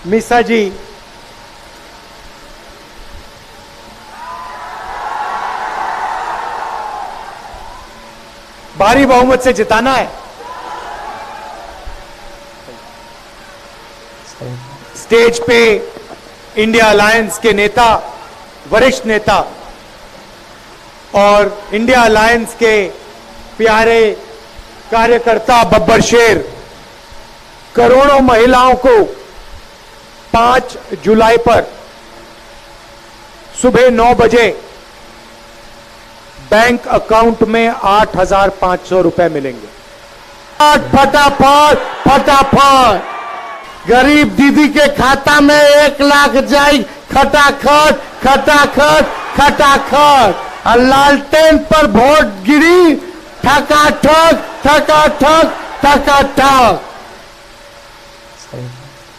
मिसा जी भारी बहुमत से जिताना है। स्टेज पे इंडिया अलायंस के नेता, वरिष्ठ नेता और इंडिया अलायंस के प्यारे कार्यकर्ता बब्बर शेर करोड़ों महिलाओं को 5 जुलाई पर सुबह 9 बजे बैंक अकाउंट में 8,500 रुपए मिलेंगे। फटाफट फटाफट गरीब दीदी के खाता में 1 लाख जाए, खटाखट खटाखट खटाखट। और लालटेन पर वोट गिरी, ठकाठक ठकाठक ठकाठक।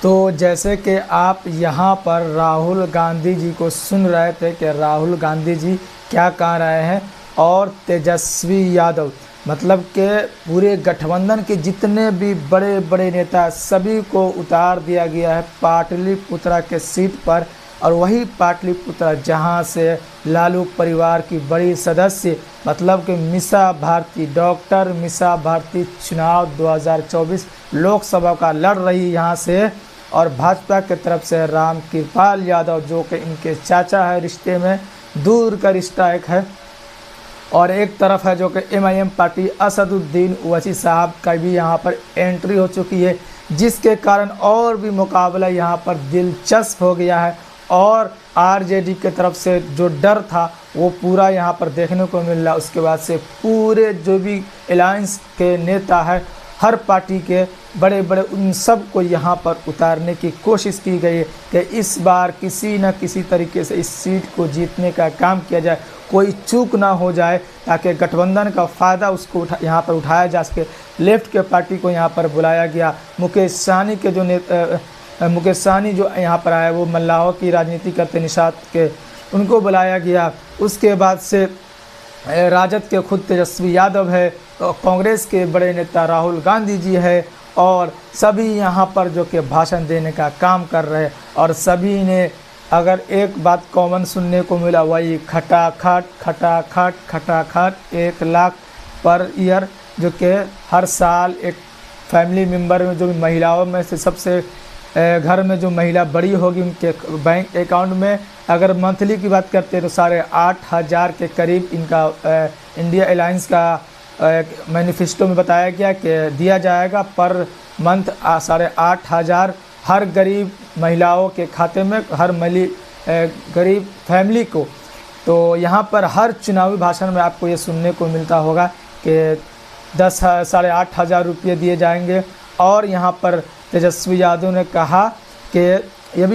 तो जैसे कि आप यहाँ पर राहुल गांधी जी को सुन रहे थे कि राहुल गांधी जी क्या कह रहे हैं, और तेजस्वी यादव मतलब कि पूरे गठबंधन के जितने भी बड़े बड़े नेता सभी को उतार दिया गया है पाटलिपुत्रा के सीट पर। और वही पाटलिपुत्रा जहां से लालू परिवार की बड़ी सदस्य मतलब कि मीसा भारती, डॉक्टर मीसा भारती चुनाव 2024 लोकसभा का लड़ रही यहां से। और भाजपा की तरफ से राम कृपाल यादव जो कि इनके चाचा है, रिश्ते में दूर का रिश्ता एक है। और एक तरफ है जो कि MIM पार्टी असदुद्दीन ओवैसी साहब का भी यहाँ पर एंट्री हो चुकी है, जिसके कारण और भी मुकाबला यहाँ पर दिलचस्प हो गया है। और RJD की तरफ से जो डर था वो पूरा यहाँ पर देखने को मिल रहा है। उसके बाद से पूरे जो भी अलायंस के नेता है, हर पार्टी के बड़े बड़े, उन सब को यहाँ पर उतारने की कोशिश की गई है कि इस बार किसी न किसी तरीके से इस सीट को जीतने का काम किया जाए, कोई चूक ना हो जाए, ताकि गठबंधन का फ़ायदा उसको यहाँ पर उठाया जा सके। लेफ्ट के पार्टी को यहाँ पर बुलाया गया। मुकेश सहनी के जो मुकेश सहनी जो यहाँ पर आए वो मल्लाहों की राजनीति करते निषाद के, उनको बुलाया गया। उसके बाद से राजद के खुद तेजस्वी यादव है, तो कांग्रेस के बड़े नेता राहुल गांधी जी है, और सभी यहाँ पर जो कि भाषण देने का काम कर रहे हैं। और सभी ने अगर एक बात कॉमन सुनने को मिला वही खटाखट खटाखट खटाखट 1 लाख पर ईयर, जो कि हर साल एक फैमिली मेम्बर में जो महिलाओं में से सबसे घर में जो महिला बड़ी होगी उनके बैंक अकाउंट में, अगर मंथली की बात करते हैं तो 8,500 के करीब इनका इंडिया अलायंस का मैनिफेस्टो में बताया गया कि दिया जाएगा पर मंथ 8,500 हर गरीब महिलाओं के खाते में, हर गरीब फैमिली को। तो यहाँ पर हर चुनावी भाषण में आपको ये सुनने को मिलता होगा कि 8,500 रुपये दिए जाएंगे। और यहाँ पर तेजस्वी यादव ने कहा कि ये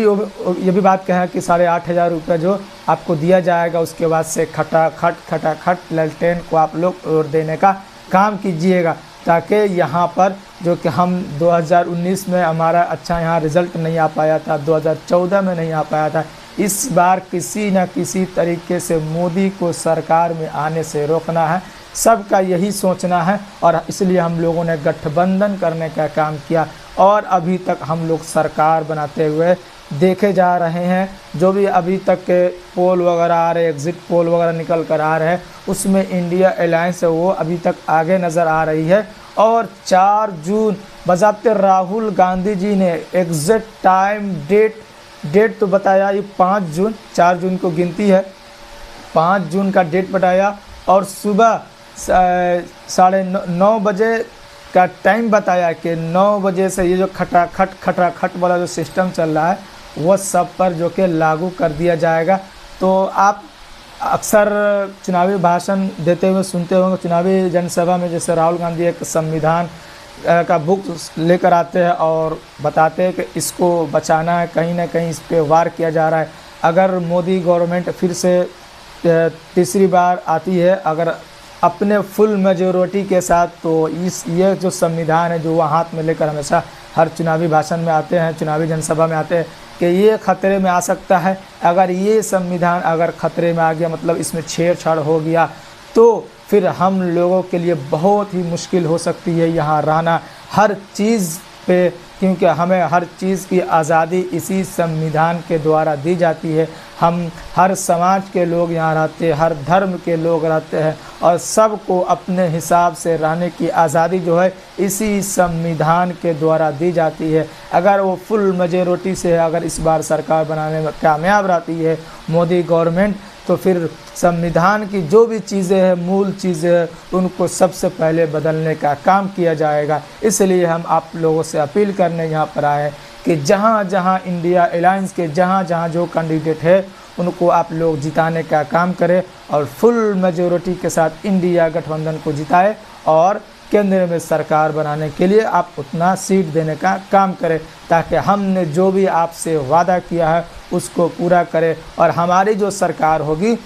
भी बात कहा कि 8,500 रुपये जो आपको दिया जाएगा, उसके बाद से खटाखट लालटेन को आप लोग और देने का काम कीजिएगा, ताकि यहाँ पर जो कि हम 2019 में हमारा अच्छा यहाँ रिज़ल्ट नहीं आ पाया था, 2014 में नहीं आ पाया था, इस बार किसी न किसी तरीके से मोदी को सरकार में आने से रोकना है। सबका यही सोचना है और इसलिए हम लोगों ने गठबंधन करने का काम किया। और अभी तक हम लोग सरकार बनाते हुए देखे जा रहे हैं। जो भी अभी तक के पोल वगैरह आ रहे, एग्ज़िट पोल वगैरह निकल कर आ रहे हैं, उसमें इंडिया अलायंस है वो अभी तक आगे नज़र आ रही है। और 4 जून बज़ाब्ते राहुल गांधी जी ने एग्जैक्ट टाइम डेट तो बताया, ये 5 जून, 4 जून को गिनती है, 5 जून का डेट बताया और सुबह 9:30 बजे का टाइम बताया कि 9 बजे से ये जो खटाखट वाला जो सिस्टम चल रहा है वो सब पर जो कि लागू कर दिया जाएगा। तो आप अक्सर चुनावी भाषण देते हुए सुनते होंगे, चुनावी जनसभा में जैसे राहुल गांधी एक संविधान का बुक लेकर आते हैं और बताते हैं कि इसको बचाना है, कहीं ना कहीं इस पर वार किया जा रहा है। अगर मोदी गवर्नमेंट फिर से तीसरी बार आती है अगर अपने फुल मेजोरिटी के साथ, तो ये जो संविधान है जो वह हाथ में लेकर हमेशा हर चुनावी भाषण में आते हैं, चुनावी जनसभा में आते हैं कि ये खतरे में आ सकता है। अगर ये संविधान अगर खतरे में आ गया, मतलब इसमें छेड़छाड़ हो गया, तो फिर हम लोगों के लिए बहुत ही मुश्किल हो सकती है यहाँ रहना। हर चीज़ पे क्योंकि हमें हर चीज़ की आज़ादी इसी संविधान के द्वारा दी जाती है। हम हर समाज के लोग यहाँ रहते हैं, हर धर्म के लोग रहते हैं और सबको अपने हिसाब से रहने की आज़ादी जो है इसी संविधान के द्वारा दी जाती है। अगर वो फुल मेजॉरिटी से अगर इस बार सरकार बनाने में कामयाब रहती है मोदी गवर्नमेंट, तो फिर संविधान की जो भी चीज़ें हैं, मूल चीज़ें हैं, उनको सबसे पहले बदलने का काम किया जाएगा। इसलिए हम आप लोगों से अपील करने यहाँ पर आए हैं कि जहाँ जहाँ इंडिया अलायंस के जहाँ जहाँ जो कैंडिडेट है उनको आप लोग जिताने का काम करें और फुल मेजॉरिटी के साथ इंडिया गठबंधन को जिताए और केंद्र में सरकार बनाने के लिए आप उतना सीट देने का काम करें, ताकि हमने जो भी आपसे वादा किया है उसको पूरा करें। और हमारी जो सरकार होगी,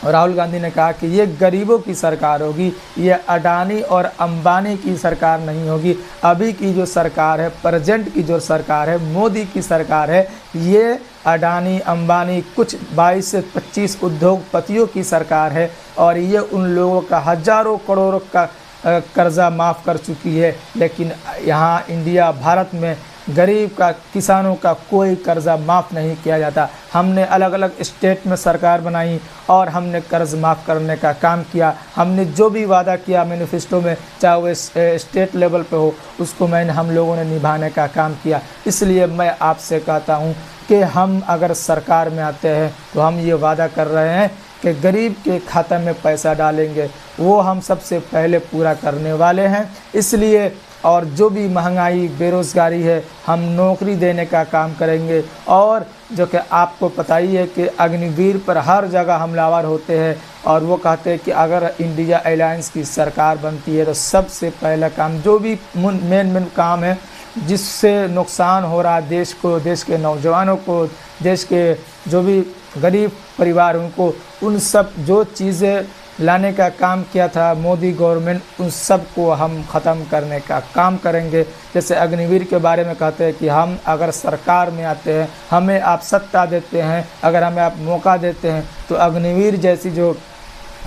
राहुल गांधी ने कहा कि ये गरीबों की सरकार होगी, ये अडानी और अंबानी की सरकार नहीं होगी। अभी की जो सरकार है, प्रेजेंट की जो सरकार है, मोदी की सरकार है, ये अडानी अंबानी कुछ 22 से 25 उद्योगपतियों की सरकार है और ये उन लोगों का हजारों करोड़ों का कर्जा माफ़ कर चुकी है। लेकिन यहाँ इंडिया भारत में गरीब का, किसानों का कोई कर्जा माफ़ नहीं किया जाता। हमने अलग अलग स्टेट में सरकार बनाई और हमने कर्ज माफ़ करने का काम किया। हमने जो भी वादा किया मैनिफेस्टो में, चाहे वो स्टेट लेवल पे हो, उसको हम लोगों ने निभाने का काम किया। इसलिए मैं आपसे कहता हूँ कि हम अगर सरकार में आते हैं तो हम ये वादा कर रहे हैं कि गरीब के खाते में पैसा डालेंगे, वो हम सबसे पहले पूरा करने वाले हैं। इसलिए और जो भी महंगाई, बेरोज़गारी है, हम नौकरी देने का काम करेंगे। और जो कि आपको पता ही है कि अग्निवीर पर हर जगह हमलावर होते हैं और वो कहते हैं कि अगर इंडिया अलायंस की सरकार बनती है तो सबसे पहला काम, जो भी मेन काम है जिससे नुकसान हो रहा है देश को, देश के नौजवानों को, देश के जो भी गरीब परिवार उनको, उन सब जो चीज़ें लाने का काम किया था मोदी गवर्नमेंट, उन सब को हम ख़त्म करने का काम करेंगे। जैसे अग्निवीर के बारे में कहते हैं कि हम अगर सरकार में आते हैं, हमें आप सत्ता देते हैं, अगर हमें आप मौका देते हैं, तो अग्निवीर जैसी जो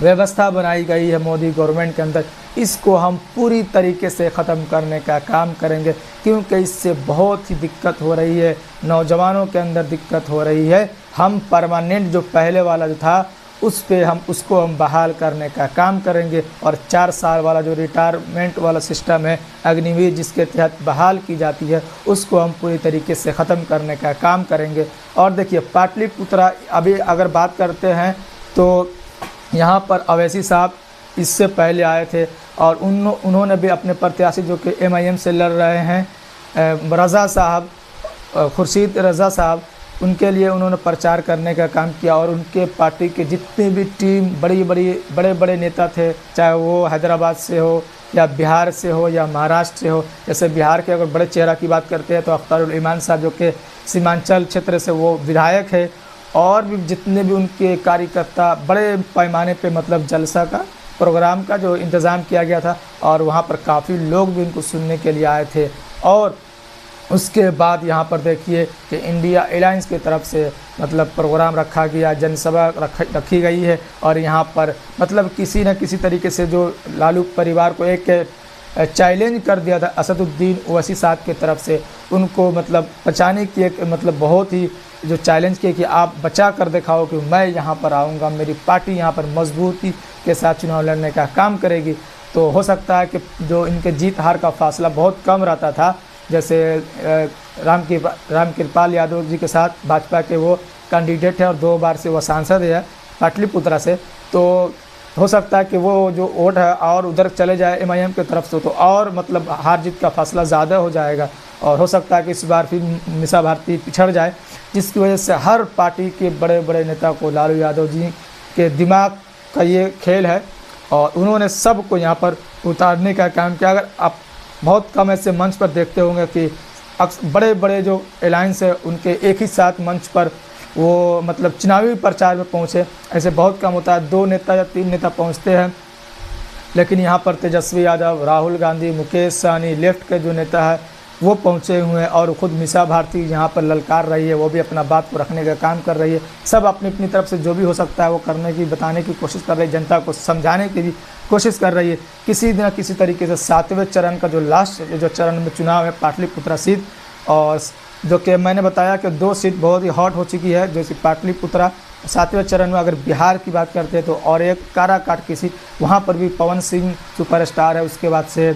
व्यवस्था बनाई गई है मोदी गवर्नमेंट के अंदर, इसको हम पूरी तरीके से ख़त्म करने का काम करेंगे। क्योंकि इससे बहुत ही दिक्कत हो रही है, नौजवानों के अंदर दिक्कत हो रही है। हम परमानेंट जो पहले वाला जो था उसको हम बहाल करने का काम करेंगे और 4 साल वाला जो रिटायरमेंट वाला सिस्टम है अग्निवीर जिसके तहत बहाल की जाती है, उसको हम पूरी तरीके से ख़त्म करने का काम करेंगे। और देखिए पाटलिपुत्रा, अभी अगर बात करते हैं तो यहाँ पर अवैसी साहब इससे पहले आए थे और उन्होंने भी अपने प्रत्याशी जो कि MIM से लड़ रहे हैं, रज़ा साहब, खुर्शीद रज़ा साहब, उनके लिए उन्होंने प्रचार करने का काम किया। और उनके पार्टी के जितने भी टीम बड़े बड़े नेता थे, चाहे वो हैदराबाद से हो या बिहार से हो या महाराष्ट्र से हो। जैसे बिहार के अगर बड़े चेहरा की बात करते हैं तो अख्तरुल इमान साहब जो कि सीमांचल क्षेत्र से वो विधायक है, और भी जितने भी उनके कार्यकर्ता, बड़े पैमाने पे मतलब जलसा का प्रोग्राम का जो इंतज़ाम किया गया था और वहाँ पर काफ़ी लोग भी उनको सुनने के लिए आए थे। और उसके बाद यहाँ पर देखिए कि इंडिया अलायंस की तरफ से मतलब प्रोग्राम रखा गया, जनसभा रखी गई है और यहाँ पर मतलब किसी न किसी तरीके से जो लालू परिवार को एक चैलेंज कर दिया था असदुद्दीन ओवैसी साहब की तरफ से, उनको मतलब बचाने की एक मतलब बहुत ही जो चैलेंज किया कि आप बचा कर दिखाओ कि मैं यहाँ पर आऊँगा, मेरी पार्टी यहाँ पर मजबूती के साथ चुनाव लड़ने का काम करेगी। तो हो सकता है कि जो इनके जीत हार का फासला बहुत कम रहता था, जैसे रामकृपाल यादव जी के साथ भाजपा के वो कैंडिडेट है और 2 बार से वो सांसद है पाटलिपुत्रा से, तो हो सकता है कि वो जो वोट है और उधर चले जाए MIM की तरफ से, तो और मतलब हार जीत का फासला ज़्यादा हो जाएगा और हो सकता है कि इस बार फिर मीसा भारती पिछड़ जाए, जिसकी वजह से हर पार्टी के बड़े बड़े नेता को लालू यादव जी के दिमाग का ये खेल है और उन्होंने सबको यहाँ पर उतारने का काम किया। अगर आप बहुत कम ऐसे मंच पर देखते होंगे कि बड़े बड़े जो अलायंस है उनके एक ही साथ मंच पर वो मतलब चुनावी प्रचार में पहुँचे, ऐसे बहुत कम होता है, 2 नेता या 3 नेता पहुँचते हैं। लेकिन यहाँ पर तेजस्वी यादव, राहुल गांधी, मुकेश सहनी, लेफ्ट के जो नेता है वो पहुँचे हुए हैं और खुद मीसा भारती यहाँ पर ललकार रही है, वो भी अपना बात को रखने का काम कर रही है। सब अपनी अपनी तरफ से जो भी हो सकता है वो करने की, बताने की कोशिश कर रही है, जनता को समझाने की भी कोशिश कर रही है। किसी न किसी तरीके से 7वें चरण का जो लास्ट जो चरण में चुनाव है पाटलिपुत्रा सीट, और जो कि मैंने बताया कि 2 सीट बहुत ही हॉट हो चुकी है, जैसे पाटलिपुत्रा 7वें चरण में। अगर बिहार की बात करते हैं तो और एक काराकाट की सीट, वहाँ पर भी पवन सिंह सुपरस्टार है, उसके बाद से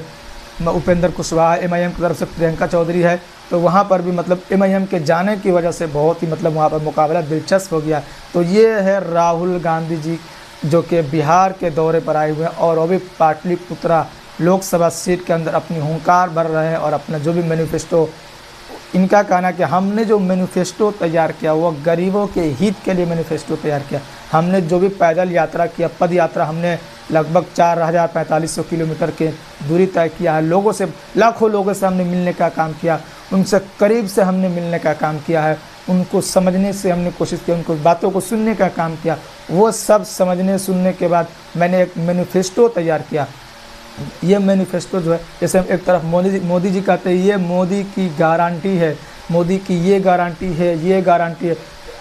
उपेंद्र कुशवाहा, MIM की तरफ से प्रियंका चौधरी है। तो वहाँ पर भी मतलब MIM के जाने की वजह से बहुत ही मतलब वहाँ पर मुकाबला दिलचस्प हो गया। तो ये है राहुल गांधी जी जो कि बिहार के दौरे पर आए हुए हैं और वो भी पाटलिपुत्रा लोकसभा सीट के अंदर अपनी हुंकार भर रहे हैं और अपना जो भी मैनिफेस्टो, इनका कहना कि हमने जो मैनिफेस्टो तैयार किया वो गरीबों के हित के लिए मैनिफेस्टो तैयार किया। हमने जो भी पैदल यात्रा किया, पद यात्रा, हमने लगभग 4,4500 किलोमीटर के दूरी तय किया है। लोगों से, लाखों लोगों से हमने मिलने का काम किया, उनसे करीब से हमने मिलने का काम किया है, उनको समझने से हमने कोशिश की, उनको बातों को सुनने का काम किया। वो सब समझने सुनने के बाद मैंने एक मैनिफेस्टो तैयार किया। ये मैनिफेस्टो जो है, जैसे हम एक तरफ मोदी जी कहते हैं ये मोदी की गारंटी है, मोदी की ये गारंटी है, ये गारंटी है,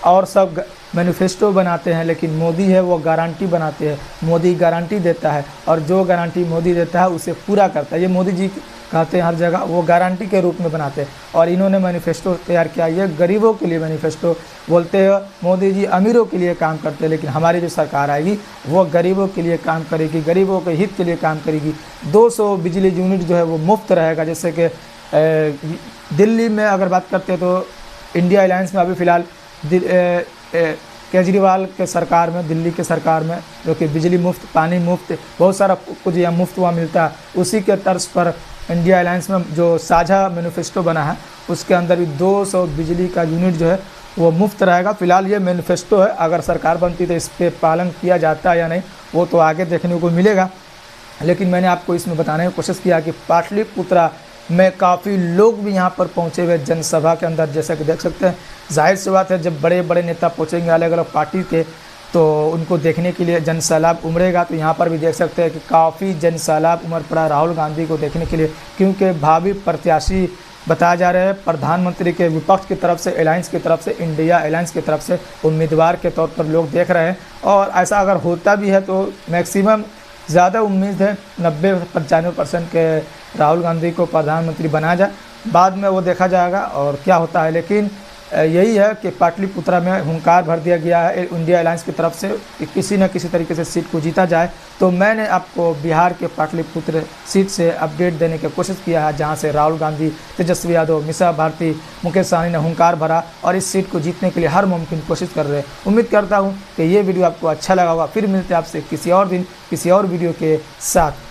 और सब मैनिफेस्टो बनाते हैं, लेकिन मोदी है वो गारंटी बनाते हैं। मोदी गारंटी देता है और जो गारंटी मोदी देता है उसे पूरा करता है। ये मोदी जी कहते हैं हर जगह, वो गारंटी के रूप में बनाते हैं। और इन्होंने मैनिफेस्टो तैयार किया, ये गरीबों के लिए मैनिफेस्टो। बोलते हैं मोदी जी अमीरों के लिए काम करते हैं, लेकिन हमारी जो सरकार आएगी वो गरीबों के लिए काम करेगी, गरीबों के हित के लिए काम करेगी। 200 बिजली यूनिट जो है वो मुफ्त रहेगा। जैसे कि दिल्ली में अगर बात करते हैं तो इंडिया अलायंस में अभी फ़िलहाल केजरीवाल के सरकार में, दिल्ली के सरकार में, जो कि बिजली मुफ्त, पानी मुफ्त, बहुत सारा कुछ यहाँ मुफ्त वहाँ मिलता है। उसी के तर्ज पर इंडिया अलायंस में जो साझा मैनिफेस्टो बना है उसके अंदर भी 200 बिजली का यूनिट जो है वो मुफ्त रहेगा। फिलहाल ये मैनिफेस्टो है, अगर सरकार बनती तो इस पर पालन किया जाता है या नहीं वो तो आगे देखने को मिलेगा। लेकिन मैंने आपको इसमें बताने की कोशिश किया कि पाटलिपुत्रा में काफ़ी लोग भी यहाँ पर पहुँचे हुए जनसभा के अंदर। जैसा कि देख सकते हैं, जाहिर सी बात है जब बड़े बड़े नेता पहुँचेंगे अलग अलग पार्टी के तो उनको देखने के लिए जनसैलाब उमड़ेगा। तो यहाँ पर भी देख सकते हैं कि काफ़ी जनसैलाब उमड़ पड़ा राहुल गांधी को देखने के लिए, क्योंकि भावी प्रत्याशी बताया जा रहे हैं प्रधानमंत्री के विपक्ष की तरफ से, अलायंस की तरफ से, इंडिया अलायंस की तरफ से उम्मीदवार के तौर पर लोग देख रहे हैं। और ऐसा अगर होता भी है तो मैक्सिमम ज़्यादा उम्मीद है 90-95% के राहुल गांधी को प्रधानमंत्री बनाया जाए। बाद में वो देखा जाएगा और क्या होता है। लेकिन यही है कि पाटलिपुत्रा में हुंकार भर दिया गया है इंडिया अलायंस की तरफ से कि किसी न किसी तरीके से सीट को जीता जाए। तो मैंने आपको बिहार के पाटलिपुत्र सीट से अपडेट देने की कोशिश किया है, जहां से राहुल गांधी, तेजस्वी यादव, मीसा भारती, मुकेश सहनी ने हुंकार भरा और इस सीट को जीतने के लिए हर मुमकिन कोशिश कर रहे हैं। उम्मीद करता हूँ कि ये वीडियो आपको अच्छा लगा होगा। फिर मिलते हैं आपसे किसी और दिन किसी और वीडियो के साथ।